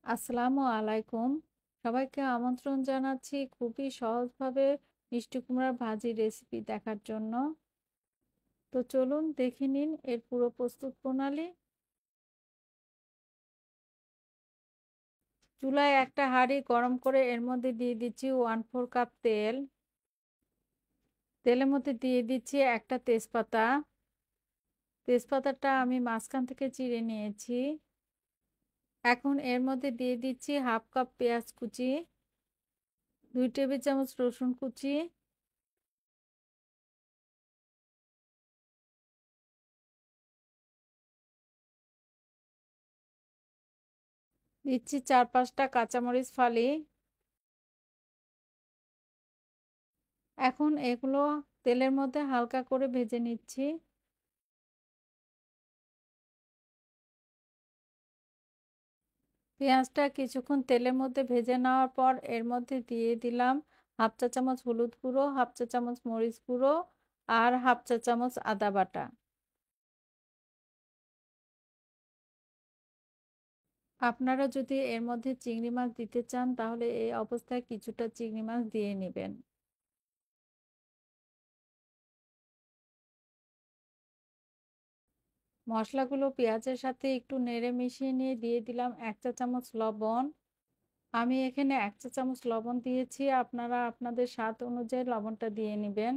আসসালামু আলাইকুম। সবাইকে আমন্ত্রণ জানাচ্ছি খুবই সহজভাবে মিষ্টি কুমড়ার ভাজির রেসিপি দেখার জন্য। তো চলুন দেখে নিন এর পুরো প্রস্তুত প্রণালী। চুলায় একটা হাঁড়ি গরম করে এর মধ্যে দিয়ে দিচ্ছি 1/4 কাপ তেল। তেলের মধ্যে দিয়ে দিচ্ছি একটা তেজপাতা। তেজপাতাটা আমি মাঝখান থেকে চিড়ে নিয়েছি। এখন এর মধ্যে দিয়ে দিচ্ছি 1/2 কাপ পেঁয়াজ কুচি, 2 টেবিল চামচ রসুন কুচি, দিচ্ছি 4-5টা কাঁচামরিচ ফালি। এখন এগুলো তেলের মধ্যে হালকা করে ভেজে নিচ্ছি। পেঁয়াজটা কিছুক্ষণ তেলের মধ্যে ভেজে নেওয়ার পর এর মধ্যে দিয়ে দিলাম 1/2 চা চামচ হলুদ গুঁড়ো, 1/2 চা চামচ মরিচ গুঁড়ো আর 1/2 চা চামচ আদা বাটা। আপনারা যদি এর মধ্যে চিংড়ি মাছ দিতে চান তাহলে এই অবস্থায় কিছুটা চিংড়ি মাছ দিয়ে নেবেন। মশলাগুলো পেঁয়াজের সাথে একটু নেড়ে মিশিয়ে নিয়ে দিয়ে দিলাম 1 চা চামচ লবণ। আমি এখানে 1 চা চামচ লবণ দিয়েছি, আপনারা আপনাদের স্বাদ অনুযায়ী লবণটা দিয়ে নেবেন।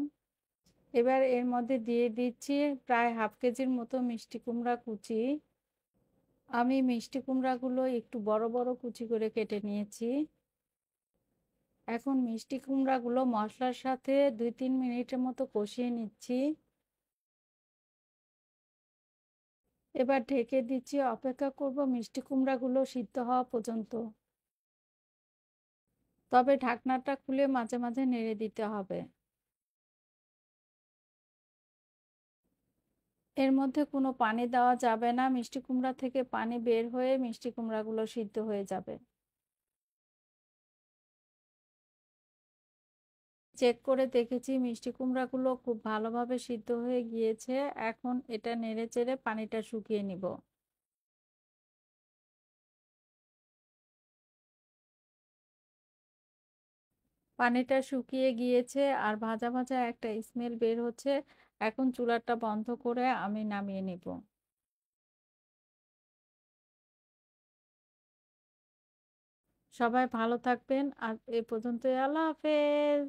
এবার এর মধ্যে দিয়ে দিচ্ছি প্রায় হাফ কেজির মতো মিষ্টি কুমড়া কুচি। আমি মিষ্টি কুমড়াগুলো একটু বড় বড় কুচি করে কেটে নিয়েছি। এখন মিষ্টি কুমড়াগুলো মশলার সাথে 2-3 মিনিটের মতো কষিয়ে নিচ্ছি। এবার ঢেকে দিচ্ছি, অপেক্ষা করব মিষ্টি কুমড়াগুলো সিদ্ধ হওয়া পর্যন্ত। তবে ঢাকনাটা খুলে মাঝে মাঝে নেড়ে দিতে হবে। এর মধ্যে কোনো পানি দেওয়া যাবে না, মিষ্টি কুমড়া থেকে পানি বের হয়ে মিষ্টি কুমড়াগুলো সিদ্ধ হয়ে যাবে। চেক করে দেখেছি মিষ্টি কুমড়াগুলো খুব ভালোভাবে সিদ্ধ হয়ে গিয়েছে। এখন এটা নেড়েচেড়ে পানিটা শুকিয়ে নিব। পানিটা শুকিয়ে গিয়েছে আর ভাজা ভাজা একটা স্মেল বের হচ্ছে। এখন চুলাটা বন্ধ করে আমি নামিয়ে নিব। সবাই ভালো থাকবেন আর এ পর্যন্তই, আল্লাহ হাফেজ।